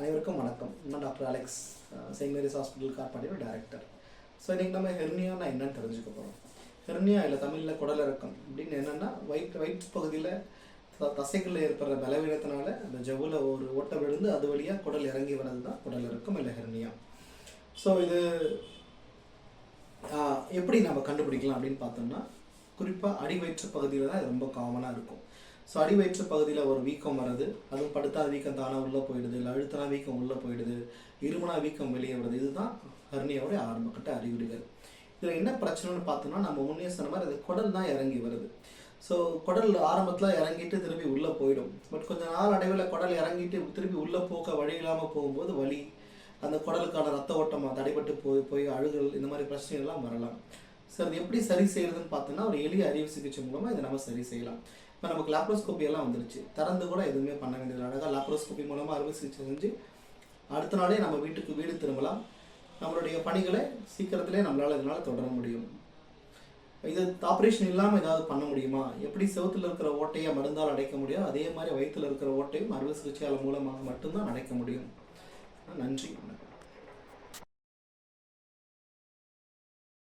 அனைவருக்கும் வணக்கம். நான் doctor Alex, saint Mary's hospital கார்பாடியோட டைரக்டர். ஸோ இன்றைக்கி நம்ம ஹெர்னியானா என்னன்னு தெரிஞ்சுக்க போகிறோம். ஹெர்னியா இல்லை தமிழில் குடலிறக்கம் அப்படின்னு என்னென்னா வயிற்று பகுதியில் தசைகளில் ஏற்படுற பலவீனத்தினால அந்த ஜவ்வில் ஒரு ஓட்டை விழுந்து அது வழியாக குடல் இறங்கி வர்றது தான் குடலிறக்கம் இல்லை ஹெர்னியா. ஸோ இது எப்படி நம்ம கண்டுபிடிக்கலாம் அப்படின்னு பார்த்தோம்னா, குறிப்பாக அடி வயிற்று பகுதியில் தான் ரொம்ப காமனாக இருக்கும். ஸோ அடி வயிற்று பகுதியில் ஒரு வீக்கம் வருது, அதுவும் படுத்தா வீக்கம் தானாக உள்ளே போயிடுது, இல்லை அழுத்தினா வீக்கம் உள்ளே போயிடுது, இருமுனா வீக்கம் வெளியே வருது. இதுதான் ஹெர்னியாவுடைய ஆரம்பக்கட்ட அறிகுறிகள். இதில் என்ன பிரச்சனைன்னு பார்த்தோம்னா, நம்ம முன்னே சொன்ன மாதிரி அது குடல் தான் இறங்கி வருது. ஸோ குடல் ஆரம்பத்தில் இறங்கிட்டு திரும்பி உள்ளே போயிடும். பட் கொஞ்சம் நாள் அடைவில் குடல் இறங்கிட்டு திருப்பி உள்ளே போக்க வழி இல்லாமல் போகும்போது வலி, அந்த குடலுக்கான ரத்த ஓட்டமாக தடைபட்டு போய் அழுகல், இந்த மாதிரி பிரச்சனைகள்லாம் வரலாம். ஸோ அது எப்படி சரி செய்யறதுன்னு பார்த்தோம்னா, ஒரு எளிய அறுவை சிகிச்சை மூலமாக இதை நம்ம சரி செய்யலாம். இப்போ நமக்கு லாப்ரோஸ்கோபி எல்லாம் வந்துருச்சு, திறந்து கூட எதுவுமே பண்ண வேண்டியது. அழகாக லாப்ரோஸ்கோபி மூலமாக அறுவை சிகிச்சை செஞ்சு அடுத்த நாளே நம்ம வீடு திரும்பலாம். நம்மளுடைய பணிகளை சீக்கிரத்திலே நம்மளால் இதனால் தொடர முடியும். இது ஆப்ரேஷன் இல்லாமல் ஏதாவது பண்ண முடியுமா? எப்படி செவத்தில் இருக்கிற ஓட்டையை மருந்தால் அடைக்க முடியும், அதே மாதிரி வயிற்றில் இருக்கிற ஓட்டையும் அறுவை சிகிச்சையால் மூலமாக மட்டும்தான் அடைக்க முடியும். நன்றி, வணக்கம்.